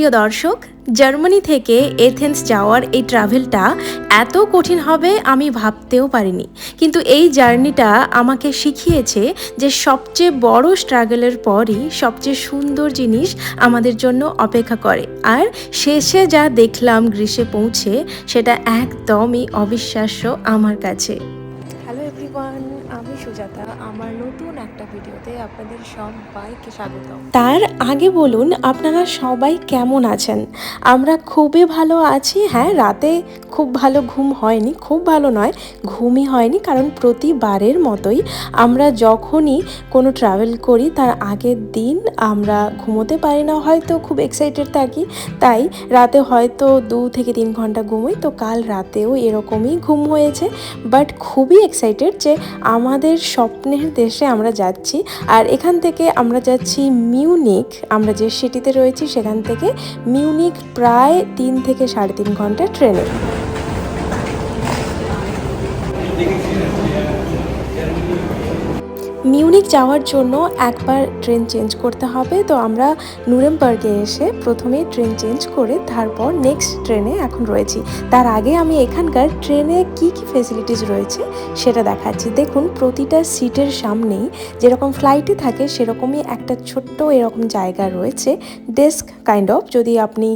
প্রিয় দর্শক, জার্মানি থেকে এথেন্স যাওয়ার এই ট্রাভেলটা এত কঠিন হবে আমি ভাবতেও পারিনি। কিন্তু এই জার্নিটা আমাকে শিখিয়েছে যে সবচেয়ে বড় স্ট্রাগলের পরই সবচেয়ে সুন্দর জিনিস আমাদের জন্য অপেক্ষা করে। আর শেষে যা দেখলাম গ্রিসে পৌঁছে, সেটা একদমই অবিশ্বাস্য আমার কাছে। হ্যালো এভরিওয়ান, আমি সুজাতা। আমার নতুন একটা ভিডিওতে আপনাদের সবাইকে স্বাগত। তার আগে বলুন, আপনারা সবাই কেমন আছেন? আমরা খুবই ভালো আছি। হ্যাঁ, রাতে খুব ভালো ঘুম হয়নি, খুব ভালো নয়, ঘুমই হয়নি। কারণ প্রতিবারের মতোই আমরা যখনই কোনো ট্রাভেল করি তার আগের দিন আমরা ঘুমোতে পারি না, হয়তো খুব এক্সাইটেড থাকি, তাই রাতে হয়তো 2 থেকে 3 ঘন্টা ঘুমোই। তো কাল রাতেও এরকমই ঘুম হয়েছে, বাট খুবই এক্সাইটেড যে আমাদের স্বপ্নের দেশে আমরা যাচ্ছি। আর এখান থেকে আমরা যাচ্ছি মিউনিক। আমরা যে সিটিতে রয়েছি সেখান থেকে মিউনিক প্রায় 3 থেকে 3.5 ঘন্টা ট্রেনে। মিউনিক যাওয়ার জন্য একবার ট্রেন চেঞ্জ করতে হবে। তো আমরা নুরেমবার্গে এসে প্রথমে ট্রেন চেঞ্জ করে তারপর নেক্সট ট্রেনে এখন রয়েছি। তার আগে আমি এখানকার ট্রেনে কি কি ফেসিলিটিস রয়েছে সেটা দেখাচ্ছি। দেখুন, প্রতিটা সিটের সামনেই যেরকম ফ্লাইটে থাকে সেরকমই একটা ছোট্ট এরকম জায়গা রয়েছে, ডেস্ক কাইন্ড অফ, যদি আপনি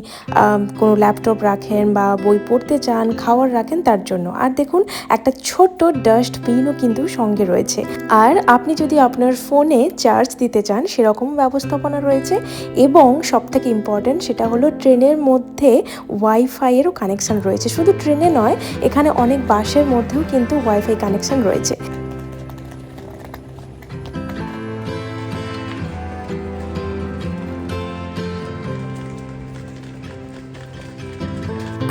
কোনো ল্যাপটপ রাখেন বা বই পড়তে চান, খাওয়ার রাখেন তার জন্য। আর দেখুন, একটা ছোট্ট ডাস্টবিনও কিন্তু সঙ্গে রয়েছে। আর আপনি যদি আপনার ফোনে চার্জ দিতে চান সেরকম ব্যবস্থাপনা রয়েছে। এবং সবথেকে ইম্পর্ট্যান্ট সেটা হলো ট্রেনের মধ্যে ওয়াইফাইয়েরও কানেকশান রয়েছে। শুধু ট্রেনে নয়, এখানে অনেক বাসের মধ্যেও কিন্তু ওয়াইফাই কানেকশান রয়েছে।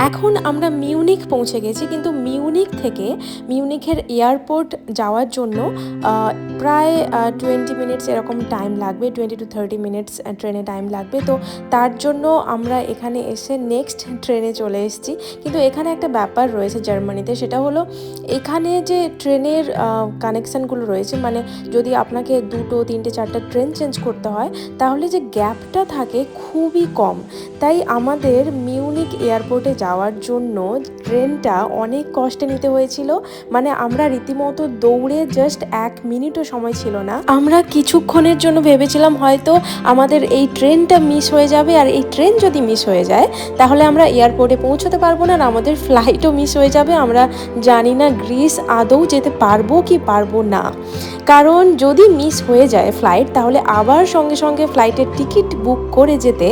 এখন আমরা মিউনিক পৌঁছে গেছি, কিন্তু মিউনিক থেকে মিউনিকের এয়ারপোর্ট যাওয়ার জন্য প্রায় 20 মিনিটস এরকম টাইম লাগবে, 20 to 30 মিনিটস ট্রেনে টাইম লাগবে। তো তার জন্য আমরা এখানে এসে নেক্সট ট্রেনে চলে এসেছি। কিন্তু এখানে একটা ব্যাপার রয়েছে জার্মানিতে, সেটা হলো এখানে যে ট্রেনের কানেকশানগুলো রয়েছে, মানে যদি আপনাকে 2, 3, 4টা ট্রেন চেঞ্জ করতে হয় তাহলে যে গ্যাপটা থাকে খুবই কম। তাই আমাদের মিউনিক এয়ারপোর্টে যাওয়ার জন্য ট্রেনটা অনেক কষ্টে নিতে হয়েছিল। মানে আমরা রীতিমতো দৌড়ে জাস্ট 1 মিনিটও সময় ছিল না। আমরা কিছুক্ষণের জন্য ভেবেছিলাম হয়তো আমাদের এই ট্রেনটা মিস হয়ে যাবে, আর এই ট্রেন যদি মিস হয়ে যায় তাহলে আমরা এয়ারপোর্টে পৌঁছতে পারবো না, আর আমাদের ফ্লাইটও মিস হয়ে যাবে। আমরা জানি না গ্রিস আদৌ যেতে পারবো কি পারবো না। কারণ যদি মিস হয়ে যায় ফ্লাইট, তাহলে আবার সঙ্গে সঙ্গে ফ্লাইটের টিকিট বুক করে যেতে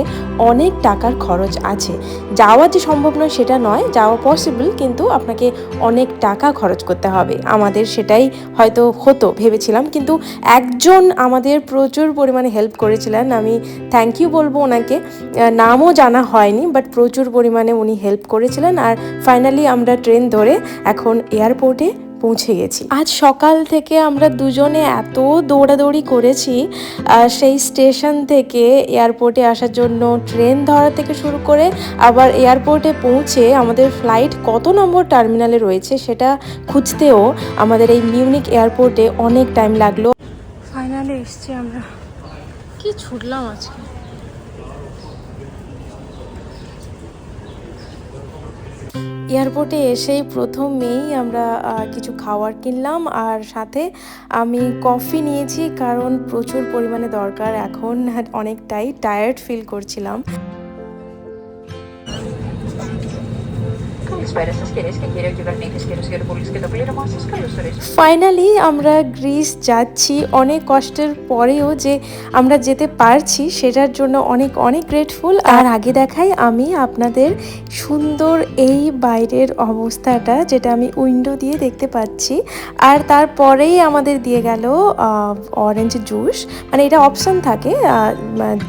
অনেক টাকার খরচ আছে। যাওয়া যে সম্ভব নয় সেটা নয়, যাওয়া পসিবল, কিন্তু আপনাকে অনেক টাকা খরচ করতে হবে। আমাদের সেটাই হয়তো হতো ভেবেছিলাম, কিন্তু একজন আমাদের প্রচুর পরিমাণে হেল্প করেছিলেন। আমি থ্যাংক ইউ বলবো ওনাকে, নামও জানা হয়নি, বাট প্রচুর পরিমাণে উনি হেল্প করেছিলেন। আর ফাইনালি আমরা ট্রেন ধরে এখন এয়ারপোর্টে পৌঁছে গেছি। আজ সকাল থেকে আমরা দুজনে এত দৌড়াদৌড়ি করেছি, সেই স্টেশন থেকে এয়ারপোর্টে আসার জন্য, ট্রেন ধরা থেকে শুরু করে আবার এয়ারপোর্টে পৌঁছে আমাদের ফ্লাইট কত নম্বর টার্মিনালে রয়েছে সেটা খুঁজতেও আমাদের এই মিউনিক এয়ারপোর্টে অনেক টাইম লাগলো। ফাইনালি এসছি আমরা। কি ছুটলাম আজকে। এয়ারপোর্টে এসেই প্রথমেই আমরা কিছু খাবার কিনলাম, আর সাথে আমি কফি নিয়েছি, কারণ প্রচুর পরিমাণে দরকার। এখন অনেকটাই টায়ার্ড ফিল করছিলাম। ফাইনালি আমরা গ্রিস যাচ্ছি। অনেক কষ্টের পরেও যে আমরা যেতে পারছি সেটার জন্য অনেক অনেক গ্রেটফুল। আর আগে দেখাই আমি আপনাদের সুন্দর এই বাইরের অবস্থাটা, যেটা আমি উইন্ডো দিয়ে দেখতে পাচ্ছি। আর তারপরেই আমাদের দিয়ে গেল অরেঞ্জ জুস। মানে এটা অপশান থাকে,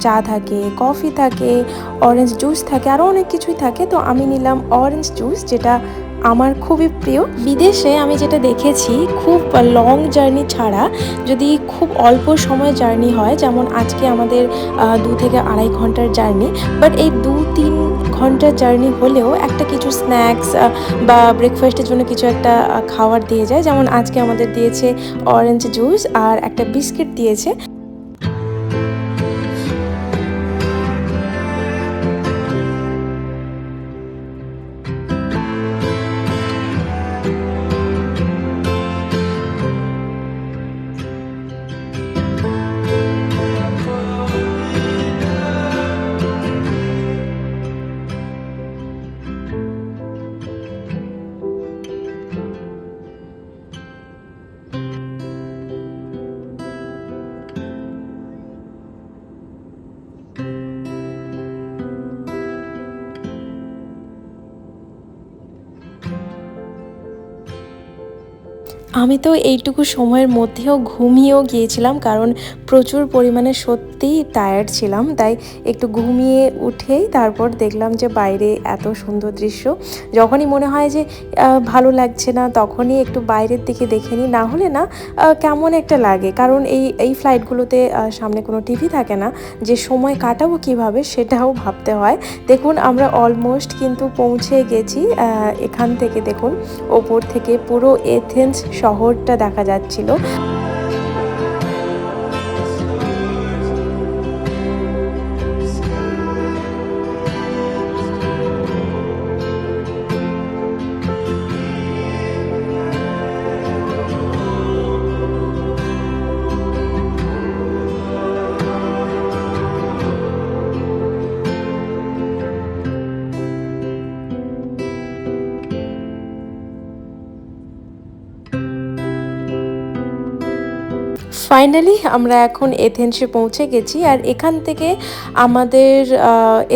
চা থাকে, কফি থাকে, অরেঞ্জ জুস থাকে, আরও অনেক কিছুই থাকে। তো আমি নিলাম অরেঞ্জ জুস, যেটা আমার খুবই প্রিয়। বিদেশে আমি যেটা দেখেছি, খুব লং জার্নি ছাড়া যদি খুব অল্প সময় জার্নি হয়, যেমন আজকে আমাদের 2 থেকে 2.5 ঘন্টার জার্নি, বাট এই 2-3 ঘন্টার জার্নি হলেও একটা কিছু স্ন্যাক্স বা ব্রেকফাস্টের জন্য কিছু একটা খাবার দিয়ে যায়। যেমন আজকে আমাদের দিয়েছে অরেঞ্জ জুস আর একটা বিস্কিট দিয়েছে। আমি তো এইটুকু সময়ের মধ্যেও ঘুমিয়েও গিয়েছিলাম, কারণ প্রচুর পরিমাণে সত্যিই টায়ার্ড ছিলাম। তাই একটু ঘুমিয়ে উঠেই তারপর দেখলাম যে বাইরে এত সুন্দর দৃশ্য। যখনই মনে হয় যে ভালো লাগছে না, তখনই একটু বাইরের দিকে দেখে নিই, না হলে না কেমন একটা লাগে। কারণ এই ফ্লাইটগুলোতে সামনে কোনো টিভি থাকে না, যে সময় কাটাবো কিভাবে সেটাও ভাবতে হয়। দেখুন আমরা অলমোস্ট কিন্তু পৌঁছে গেছি। এখান থেকে দেখুন ওপর থেকে পুরো এথেন্স শহরটা দেখা যাচ্ছিল। ফাইনালি আমরা এখন এথেন্সে পৌঁছে গেছি। আর এখান থেকে আমাদের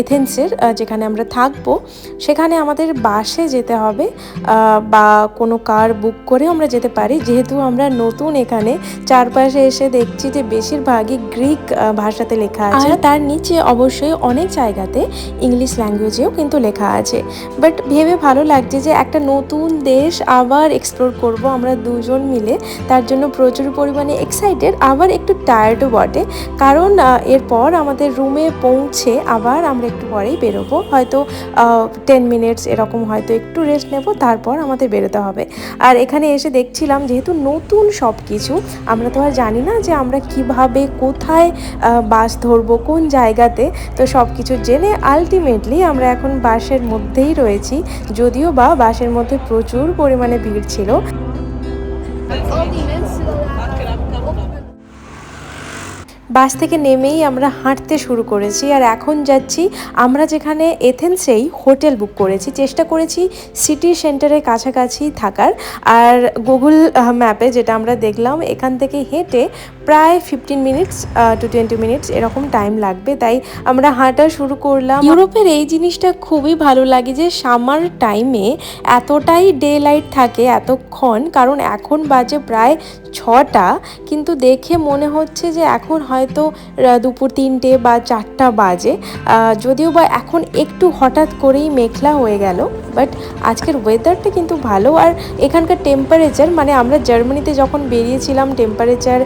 এথেন্সের যেখানে আমরা থাকবো সেখানে আমাদের বাসে যেতে হবে, বা কোনো কার বুক করেও আমরা যেতে পারি। যেহেতু আমরা নতুন এখানে, চারপাশে এসে দেখছি যে বেশিরভাগই গ্রিক ভাষাতে লেখা আছে, আর তার নিচে অবশ্যই অনেক জায়গাতে ইংলিশ ল্যাঙ্গুয়েজেও কিন্তু লেখা আছে। বাট ভেবে ভালো লাগছে যে একটা নতুন দেশ আবার এক্সপ্লোর করব আমরা দুজন মিলে। তার জন্য প্রচুর পরিমাণে এক্সাইটেড, আবার একটু টায়ার্ডও বটে। কারণ এরপর আমাদের রুমে পৌঁছে আবার আমরা একটু পরেই বেরোবো, হয়তো 10 মিনিটস এরকম, হয়তো একটু রেস্ট নেব, তারপর আমাদের বেরোতে হবে। আর এখানে এসে দেখছিলাম যেহেতু নতুন সব কিছু, আমরা তো আর জানি না যে আমরা কিভাবে কোথায় বাস ধরবো, কোন জায়গাতে। তো সব কিছু জেনে আলটিমেটলি আমরা এখন বাসের মধ্যেই রয়েছি, যদিও বা বাসের মধ্যে প্রচুর পরিমাণে ভিড় ছিল। বাস থেকে নেমেই আমরা হাঁটতে শুরু করেছি, আর এখন যাচ্ছি আমরা যেখানে এথেন্সেই হোটেল বুক করেছি। চেষ্টা করেছি সিটি সেন্টারের কাছাকাছি থাকার। আর গুগল ম্যাপে যেটা আমরা দেখলাম, এখান থেকে হেঁটে প্রায় 15 মিনিটস টু 20 মিনিটস এরকম টাইম লাগবে। তাই আমরা হাঁটা শুরু করলাম। ইউরোপের এই জিনিসটা খুবই ভালো লাগে যে সামার টাইমে এতটাই ডে লাইট থাকে এতক্ষণ, কারণ এখন বাজে প্রায় 6টা, কিন্তু দেখে মনে হচ্ছে যে এখন হয়তো দুপুর 3টে বা 4টা বাজে। যদিও বা এখন একটু হঠাৎ করেই মেঘলা হয়ে গেল, বাট আজকের ওয়েদারটা কিন্তু ভালো। আর এখানকার টেম্পারেচার, মানে আমরা জার্মানিতে যখন বেরিয়েছিলাম টেম্পারেচার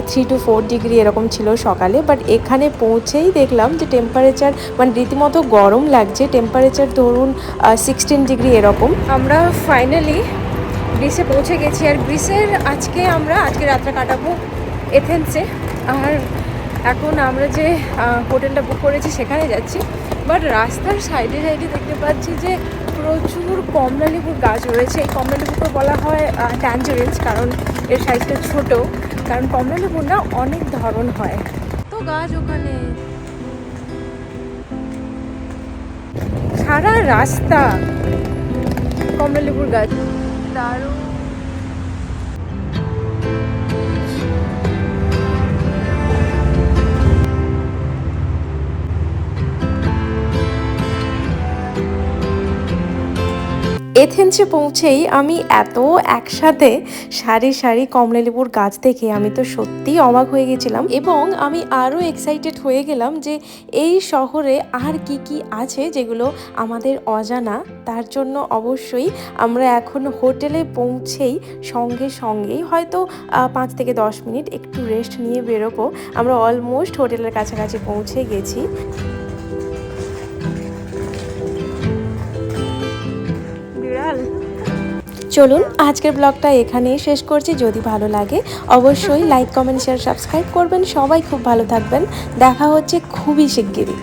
3 to 4 ডিগ্রি এরকম ছিল সকালে, বাট এখানে পৌঁছেই দেখলাম যে টেম্পারেচার মানে রীতিমতো গরম লাগছে। টেম্পারেচার ধরুন 16 ডিগ্রি এরকম। আমরা ফাইনালি গ্রিসে পৌঁছে গেছি। আর গ্রিসের আজকে রাতটা কাটাবো এথেন্সে। আর এখন আমরা যে হোটেলটা বুক করেছি সেখানে যাচ্ছি। বাট রাস্তার সাইডে দেখতে পাচ্ছি যে প্রচুর কমলালেবুর গাছ রয়েছে। এই কমলালেবুকে বলা হয় ট্যাঞ্জারিনস, কারণ এর সাইজটা ছোট। কারণ কমলালেবুর না অনেক ধরন হয়। তো গাছ ওখানে সারা রাস্তা কমলালেবুর গাছ, দারুণ। এথেন্সে পৌঁছেই আমি এত একসাথে সারি সারি কমলালেবুর গাছ দেখে আমি তো সত্যিই অবাক হয়ে গেছিলাম, এবং আমি আরও এক্সাইটেড হয়ে গেলাম যে এই শহরে আর কি কি আছে যেগুলো আমাদের অজানা। তার জন্য অবশ্যই আমরা এখন হোটেলে পৌঁছেই সঙ্গেই হয়তো 5 থেকে 10 মিনিট একটু রেস্ট নিয়ে বেরোবো। আমরা অলমোস্ট হোটেলের কাছাকাছি পৌঁছে গেছি। চলুন আজকের ব্লগটা এখানেই শেষ করছি। যদি ভালো লাগে অবশ্যই লাইক, কমেন্ট, শেয়ার, সাবস্ক্রাইব করবেন। সবাই খুব ভালো থাকবেন। দেখা হচ্ছে খুবই শিগগিরই।